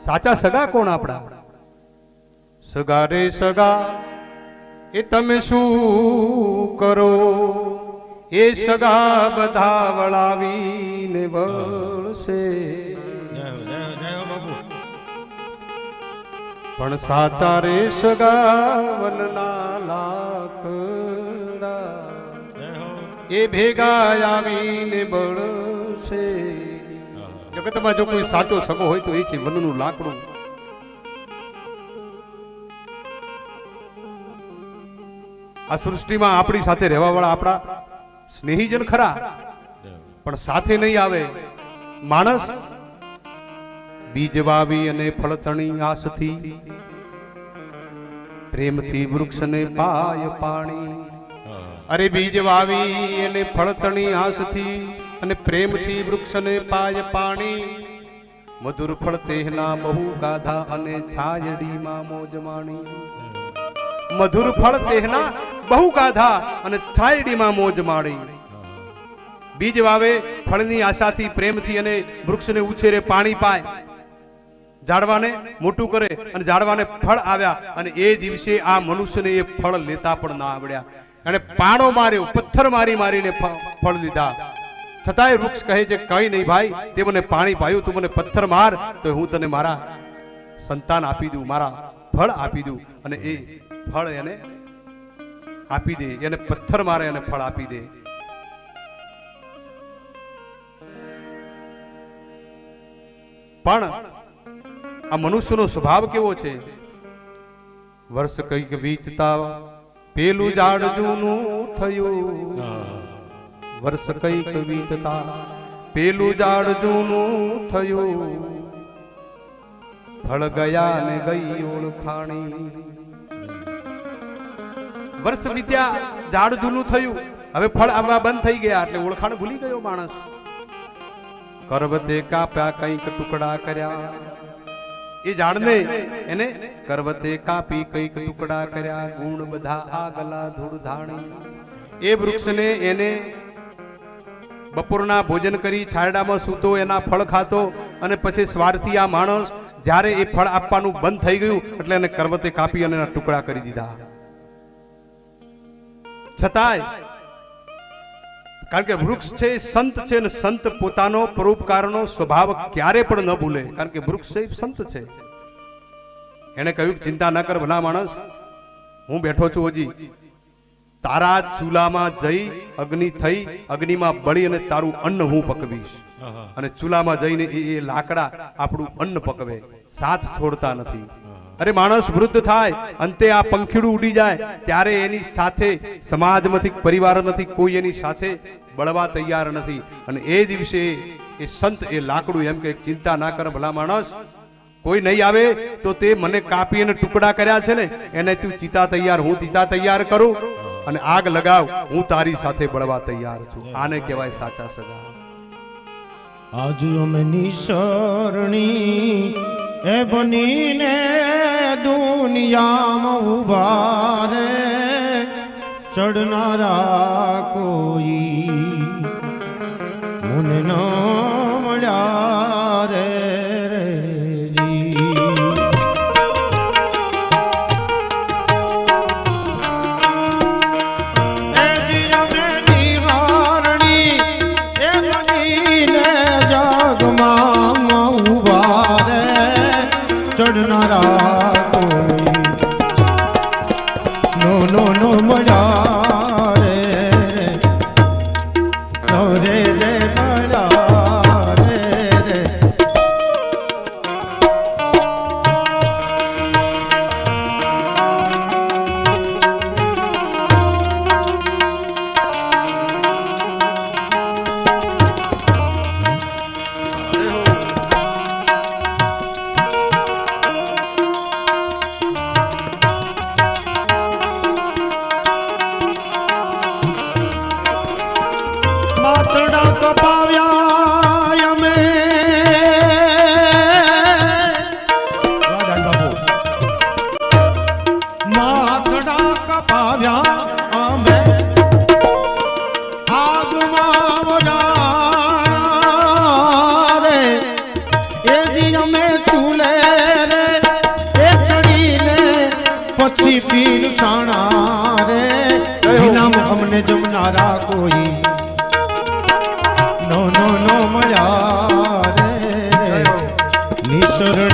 સાચા સગા કોણ આપણા? સગા રે સગા એ તમે શું કરો? એ સગા બધા વળાવીને વળશે, પણ સાચા રે સગા વનના લાકડા એ ભેગા આવીને બળશે. જગતમાં જો કોઈ સાચો સગો હોય તો એ છે વનનું લાકડું. આ સૃષ્ટિમાં આપણી સાથે રહેવા વાળા આપણા સ્નેહીજન ખરા, પણ સાથે નહીં આવે. માણસ બીજ વાવી અને ફળતણી આસથી, પ્રેમથી વૃક્ષને પાય પાણી. અરે બીજ વાવી અને ફળતણી આસથી અને પ્રેમથી વૃક્ષને પાય પાણી. મધુર ફળ તેના બહુ ગાધા અને છાયડીમાં મોજ માણી. મધુર ફળ તેના બહુ ગાધા અને છાયડીમાં મોજ માણી. બીજ વાવે ફળની આશાથી, પ્રેમથી અને વૃક્ષને ઉછેરે, પાણી પાય, ઝાડવાને મોટું કરે અને ઝાડવાને ફળ આવ્યા. અને એ દિવસે આ મનુષ્યને એ ફળ લેતા પણ ના આવડ્યા. અને પાણો માર્યો, પથ્થર મારી મારીને ફળ લીધા. છતાંય વૃક્ષ કહે છે કઈ નહીં ભાઈ, તે મને પાણી પાયું, તું મને પથ્થર માર તો હું તને મારા સંતાન આપી દઉં, મારા ફળ આપી દઉં. અને એ ફળ એને આપી દે, એને પથ્થર મારે અને ફળ આપી દે. પણ આ મનુષ્યનો સ્વભાવ કેવો છે? વર્ષ કઈક વીતતા પેલું ઝાડ જૂનું થયું. વર્ષ કઈક વીતતા પેલું ઝાડ જૂનું થયું. ફળ ગયા ને ગઈ ઓળખાણી. વર્ષ વીત્યા, ઝાડ જૂનું થયું, હવે ફળ આવવા બંધ થઈ ગયા એટલે ઓળખાણ ભૂલી ગયો માણસ. કરવતે કાપ્યા, કઈક ટુકડા કર્યા. એ ઝાડને એને કરવતે કાપી, કઈક ટુકડા કર્યા. ગુણ બધા આગલા ધૂળ ધાણી. એ વૃક્ષને એને બપોરના ભોજન કરી છાયડામાં સૂતો, એના ફળ ખાતો. અને પછી સ્વાર્થી આ માણસ જ્યારે એ ફળ આપવાનું બંધ થઈ ગયું એટલે એને કરવતે કાપી અને એના ટુકડા કરી દીધા. છતાંય કારણ કે વૃક્ષ છે, સંત છે, અને સંત પોતાનો પરોપકારનો સ્વભાવ ક્યારે પણ ન ભૂલે. કારણ કે વૃક્ષ છે, સંત છે. એને કહ્યું ચિંતા ન કર ભલા માણસ, હું બેઠો છું હજી. તારા ચૂલામાં જઈ અગ્નિ થઈ, અગ્નિમાં બળી અને તારું અન્ન હું પકવીશ. અને ચૂલામાં જઈને એ લાકડા આપણું અન્ન પકવે, સાથ છોડતા નથી. અરે માણસ વૃદ્ધ થાય, અંતે આ પંખીડું ઉડી જાય ત્યારે એની સાથે સમાજમાંથી, પરિવારમાંથી કોઈ એની સાથે બળવા તૈયાર નથી. અને એ દિવસે એ સંત એ લાકડું એમ કે ચિંતા ના કર ભલા માણસ, કોઈ નહીં આવે તો તે મને કાપી અને ટુકડા કર્યા છે ને એને તું ચિતા તૈયાર, હું ચિતા તૈયાર કરું અને આગ લગાવ, હું તારી સાથે બળવા તૈયાર છું. આને કહેવાય સાચા સગા. આજ અમે નિસરણી એ બનીને દુનિયામાં ઉભા રે, ચડનારા કોઈ મને ન મળ્યા રે. ચડનારા કોઈ નો મળ્યા રે, નો રે રે મળ્યા રે. અમને જમનારા કોઈ નો મળ્યા રે નિસરણ